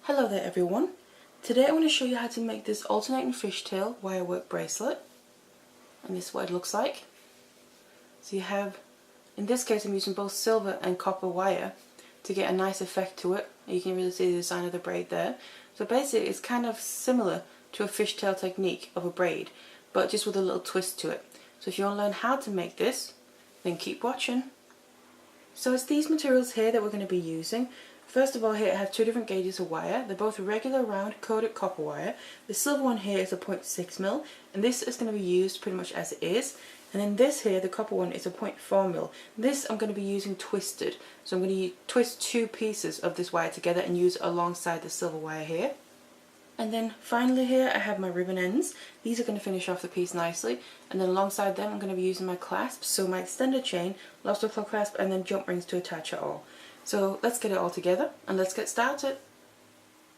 Hello there everyone. Today I want to show you how to make this alternating fishtail wire work bracelet, and this is what it looks like. So you have, in this case I'm using both silver and copper wire to get a nice effect to it. You can really see the design of the braid there. So basically it's kind of similar to a fishtail technique of a braid, but just with a little twist to it. So if you want to learn how to make this, then keep watching. So it's these materials here that we're going to be using. First of all, here I have two different gauges of wire. They're both regular round coated copper wire. The silver one here is a 0.6mm, and this is going to be used pretty much as it is. And then this here, the copper one, is a 0.4mm. This I'm going to be using twisted. So I'm going to twist two pieces of this wire together and use it alongside the silver wire here. And then finally here I have my ribbon ends. These are going to finish off the piece nicely, and then alongside them I'm going to be using my clasps, so my extended chain, lobster claw clasp, and then jump rings to attach it all. So let's get it all together and let's get started.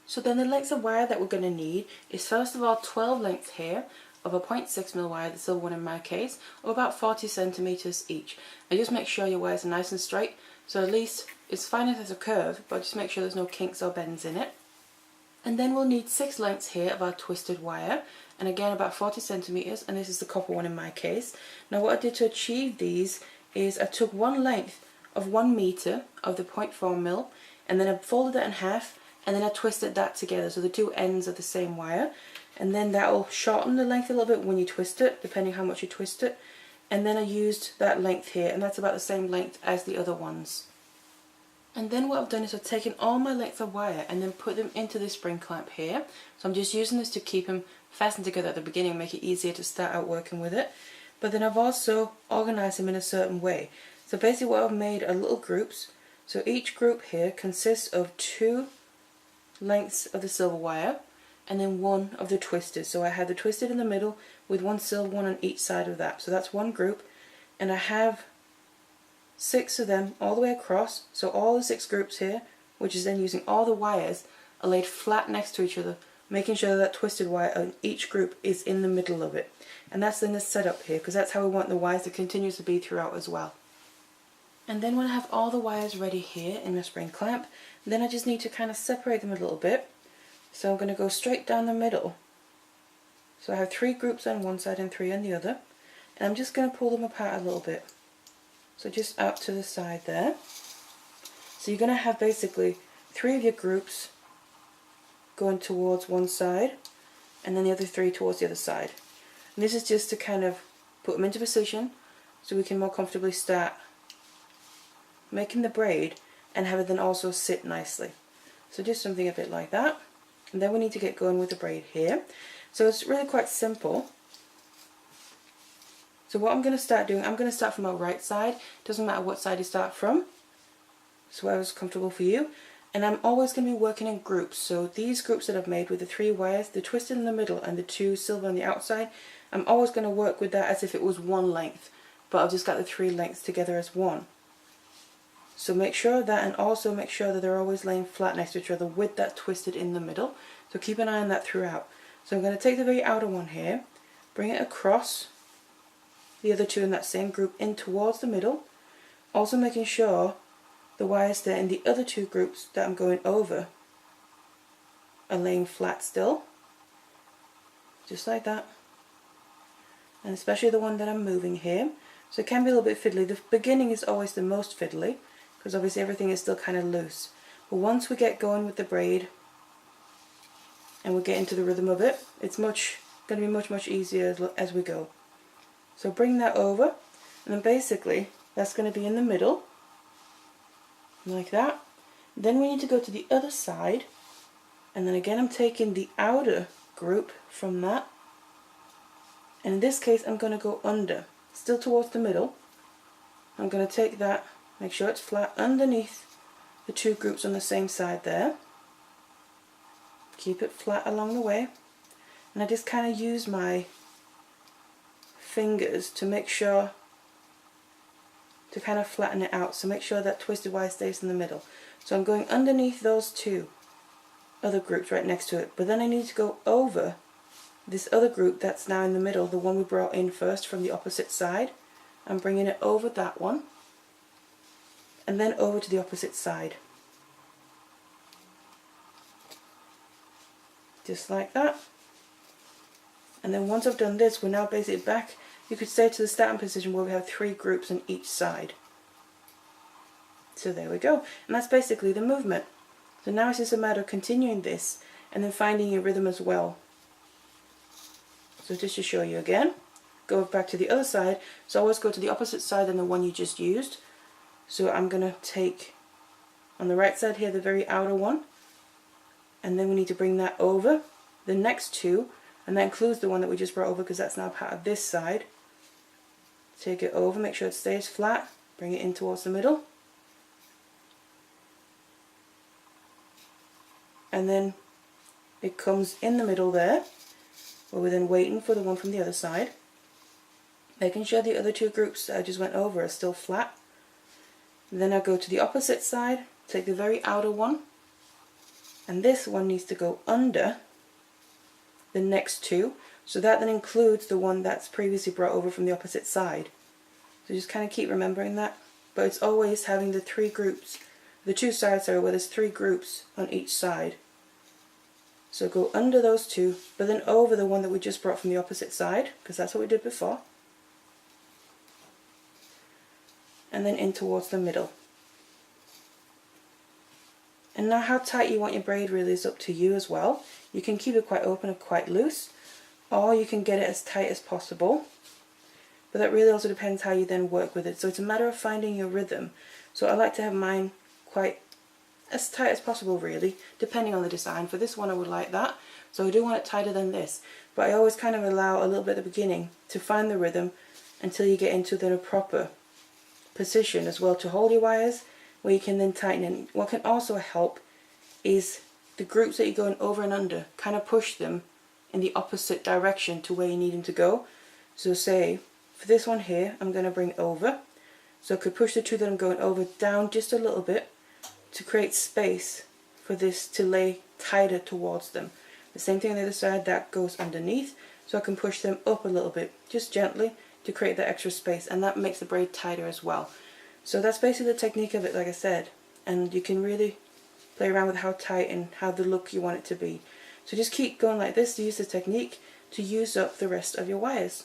So then the lengths of wire that we're going to need is first of all 12 lengths here of a 0.6mm wire, the silver one in my case, or about 40 centimeters each. And just make sure your wires are nice and straight, so at least it's fine if there's a curve, but just make sure there's no kinks or bends in it. And then we'll need 6 lengths here of our twisted wire, and again about 40 centimeters, and this is the copper one in my case. Now what I did to achieve these is I took one length of 1 meter of the 0.4mm, and then I folded that in half, and then I twisted that together, so the two ends are the same wire, and then that will shorten the length a little bit when you twist it, depending how much you twist it. And then I used that length here, and that's about the same length as the other ones. And then what I've done is I've taken all my lengths of wire and then put them into this spring clamp here. So I'm just using this to keep them fastened together at the beginning and make it easier to start out working with it. But then I've also organised them in a certain way. So basically what I've made are little groups. So each group here consists of 2 lengths of the silver wire and then 1 of the twisted. So I have the twisted in the middle with 1 silver one on each side of that. So that's one group, and I have 6 of them all the way across. So all the 6 groups here, which is then using all the wires, are laid flat next to each other, making sure that twisted wire on each group is in the middle of it. And that's then the setup here, because that's how we want the wires to continue to be throughout as well. And then when I have all the wires ready here in the spring clamp, then I just need to kind of separate them a little bit. So I'm going to go straight down the middle. So I have 3 groups on one side and 3 on the other, and I'm just going to pull them apart a little bit. So just out to the side there. So you're going to have basically 3 of your groups going towards one side, and then the other 3 towards the other side. And this is just to kind of put them into position so we can more comfortably start making the braid and have it then also sit nicely. So just something a bit like that. And then we need to get going with the braid here. So it's really quite simple. So what I'm going to start doing, I'm going to start from our right side. Doesn't matter what side you start from. So whatever's comfortable for you. And I'm always going to be working in groups. So these groups that I've made with the 3 wires, the twisted in the middle and the 2 silver on the outside, I'm always going to work with that as if it was one length. But I've just got the 3 lengths together as one. So make sure of that, and also make sure that they're always laying flat next to each other with that twisted in the middle. So keep an eye on that throughout. So I'm going to take the very outer one here, bring it across the other 2 in that same group in towards the middle, also making sure the wires there in the other 2 groups that I'm going over are laying flat still, just like that. And especially the one that I'm moving here. So it can be a little bit fiddly. The beginning is always the most fiddly, because obviously everything is still kind of loose. But once we get going with the braid and we get into the rhythm of it, it's going to be much easier as we go. So bring that over, and then basically that's going to be in the middle, like that. Then we need to go to the other side, and then again I'm taking the outer group from that, and in this case I'm going to go under, still towards the middle. I'm going to take that, make sure it's flat underneath the 2 groups on the same side there. Keep it flat along the way, and I just kind of use my fingers to make sure to kind of flatten it out, so make sure that twisted wire stays in the middle. So I'm going underneath those 2 other groups right next to it, but then I need to go over this other group that's now in the middle, the one we brought in first from the opposite side. I'm bringing it over that one and then over to the opposite side. just like that. And then once I've done this, we're now basically back, you could say, to the starting position where we have 3 groups on each side. So there we go, and that's basically the movement. So now it's just a matter of continuing this and then finding your rhythm as well. So just to show you again, go back to the other side. So always go to the opposite side than the one you just used. So I'm going to take on the right side here the very outer one, and then we need to bring that over the next 2, and that includes the one that we just brought over because that's now part of this side. Take it over, make sure it stays flat, bring it in towards the middle, and then it comes in the middle there, where we're then waiting for the one from the other side, making sure the other 2 groups that I just went over are still flat. And then I go to the opposite side, take the very outer one, and this one needs to go under the next 2, so that then includes the one that's previously brought over from the opposite side. So just kind of keep remembering that, but it's always having the 3 groups, the 2 sides where there's 3 groups on each side. So go under those 2, but then over the one that we just brought from the opposite side, because that's what we did before, and then in towards the middle. And now how tight you want your braid really is up to you as well. You can keep it quite open or quite loose, or you can get it as tight as possible, but that really also depends how you then work with it. So it's a matter of finding your rhythm. So I like to have mine quite as tight as possible really, depending on the design. For this one I would like that, so I do want it tighter than this, but I always kind of allow a little bit at the beginning to find the rhythm until you get into the proper position as well to hold your wires, where you can then tighten in. What can also help is the groups that you're going over and under, kind of push them in the opposite direction to where you need them to go. So say for this one here I'm going to bring over, so I could push the 2 that I'm going over down just a little bit to create space for this to lay tighter towards them. The same thing on the other side, that goes underneath, so I can push them up a little bit, just gently, to create that extra space, and that makes the braid tighter as well. So that's basically the technique of it, like I said, and you can really play around with how tight and how the look you want it to be. So just keep going like this to use the technique to use up the rest of your wires.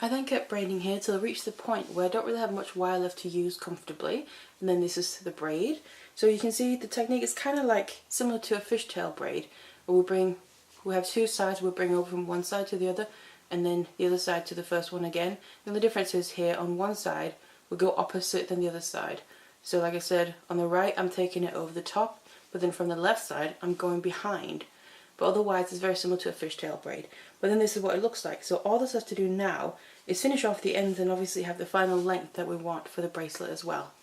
I then kept braiding here till I reached the point where I don't really have much wire left to use comfortably, and then this is the braid. So you can see the technique is kind of like similar to a fishtail braid, where we have 2 sides, we'll bring over from one side to the other, and then the other side to the first one again. And the difference is here on one side we go opposite than the other side. So like I said, on the right I'm taking it over the top, but then from the left side I'm going behind. But otherwise it's very similar to a fishtail braid. But then this is what it looks like. So all this has to do now is finish off the ends and obviously have the final length that we want for the bracelet as well.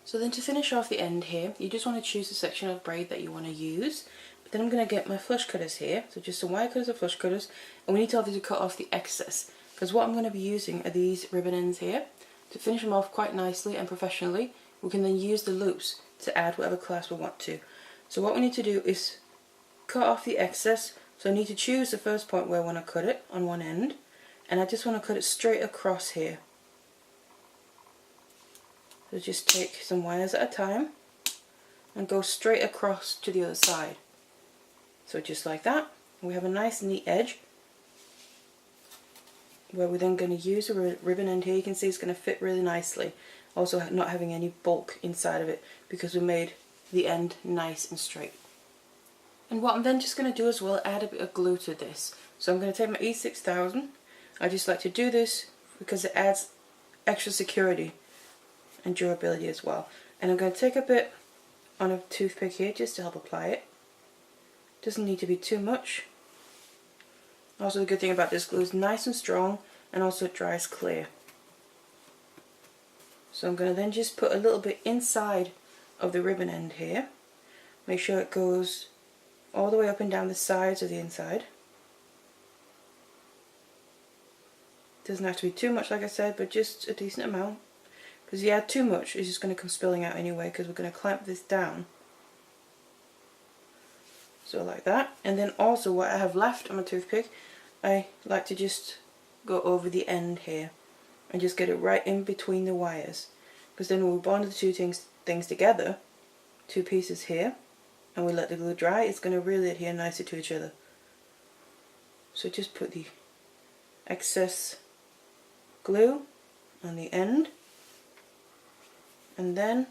So then to finish off the end here, you just want to choose the section of braid that you want to use. But then I'm going to get my flush cutters here, so just some wire cutters or flush cutters, and we need to obviously cut off the excess, because what I'm going to be using are these ribbon ends here. To finish them off quite nicely and professionally, we can then use the loops to add whatever clasp we want to. So what we need to do is cut off the excess, so I need to choose the first point where I want to cut it on one end, and I just want to cut it straight across here. So just take some wires at a time and go straight across to the other side. So just like that, we have a nice neat edge where we're then going to use a ribbon end here. You can see it's going to fit really nicely, also not having any bulk inside of it because we made the end nice and straight. And what I'm then just going to do as well, add a bit of glue to this. So I'm going to take my E6000. I just like to do this because it adds extra security and durability as well. And I'm going to take a bit on a toothpick here just to help apply it. Doesn't need to be too much. Also the good thing about this glue is nice and strong, and also it dries clear. So I'm going to then just put a little bit inside of the ribbon end here. Make sure it goes all the way up and down the sides of the inside. Doesn't have to be too much, like I said, but just a decent amount. Because if you add too much, it's just going to come spilling out anyway, because we're going to clamp this down. So like that. And then also what I have left on my toothpick, I like to just go over the end here and just get it right in between the wires. Because then when we bond the two things together, 2 pieces here, and we let the glue dry, it's going to really adhere nicely to each other. So just put the excess glue on the end, and then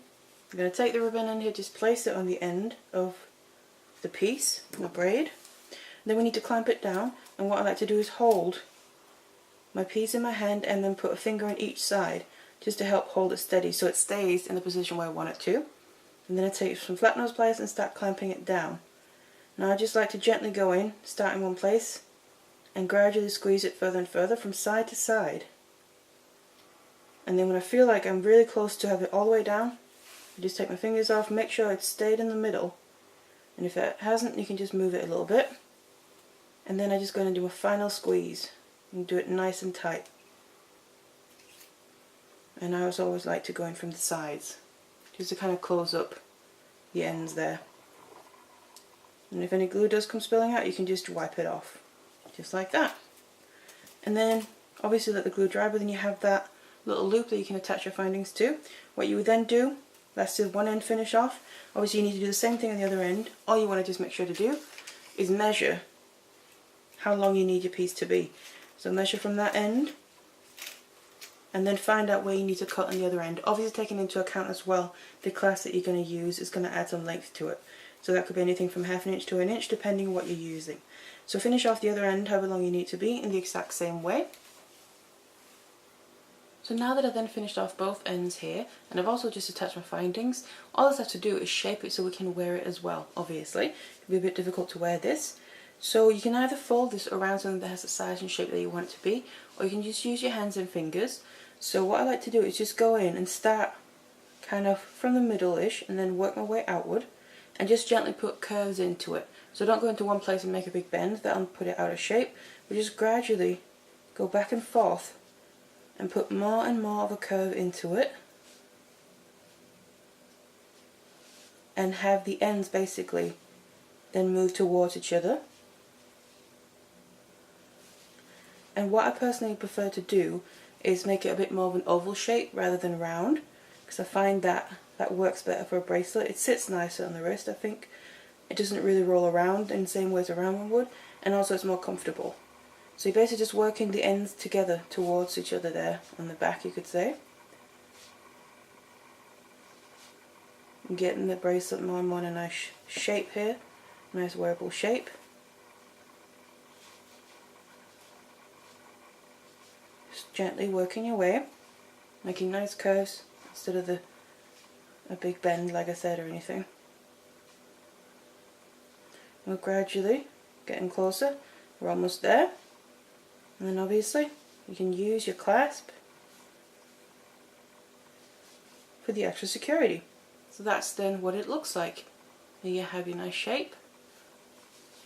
I'm going to take the ribbon end here, just place it on the end of the piece, the braid. Then we need to clamp it down, and what I like to do is hold my piece in my hand and then put a finger on each side just to help hold it steady so it stays in the position where I want it to. And then I take some flat nose pliers and start clamping it down. Now I just like to gently go in, start in one place, and gradually squeeze it further and further from side to side. And then when I feel like I'm really close to have it all the way down, I just take my fingers off, make sure it's stayed in the middle, and if it hasn't, you can just move it a little bit. And then I just go and do a final squeeze and do it nice and tight. And I always like to go in from the sides just to kind of close up the ends there. And if any glue does come spilling out, you can just wipe it off, just like that. And then obviously let the glue dry, but then you have that little loop that you can attach your findings to. What you would then do, that's the one end finish off. Obviously you need to do the same thing on the other end. All you want to just make sure to do is measure how long you need your piece to be. So measure from that end, and then find out where you need to cut on the other end. Obviously taking into account as well the class that you're going to use is going to add some length to it. So that could be anything from 1/2 inch to 1 inch depending on what you're using. So finish off the other end however long you need to be in the exact same way. So now that I've then finished off both ends here, and I've also just attached my findings, all I have to do is shape it so we can wear it as well, obviously. It can be a bit difficult to wear this. So you can either fold this around something that has the size and shape that you want it to be, or you can just use your hands and fingers. So what I like to do is just go in and start kind of from the middle-ish and then work my way outward and just gently put curves into it. So don't go into one place and make a big bend, that'll put it out of shape, but just gradually go back and forth and put more and more of a curve into it and have the ends basically then move towards each other. And what I personally prefer to do is make it a bit more of an oval shape rather than round, because I find that works better for a bracelet. It sits nicer on the wrist, I think. It doesn't really roll around in the same way as a round one would, and also it's more comfortable. So you're basically just working the ends together towards each other there on the back, you could say. And getting the bracelet more and more in a nice shape here, nice wearable shape. Just gently working your way, making nice curves instead of a big bend like I said or anything. We're gradually getting closer, we're almost there. And then obviously you can use your clasp for the extra security. So that's then what it looks like. There you have your nice shape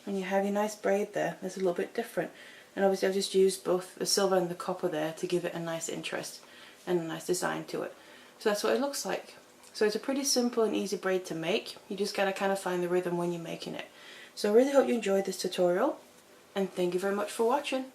and you have your nice braid there. It's a little bit different. And obviously I've just used both the silver and the copper there to give it a nice interest and a nice design to it. So that's what it looks like. So it's a pretty simple and easy braid to make. You just gotta kind of find the rhythm when you're making it. So I really hope you enjoyed this tutorial, and thank you very much for watching.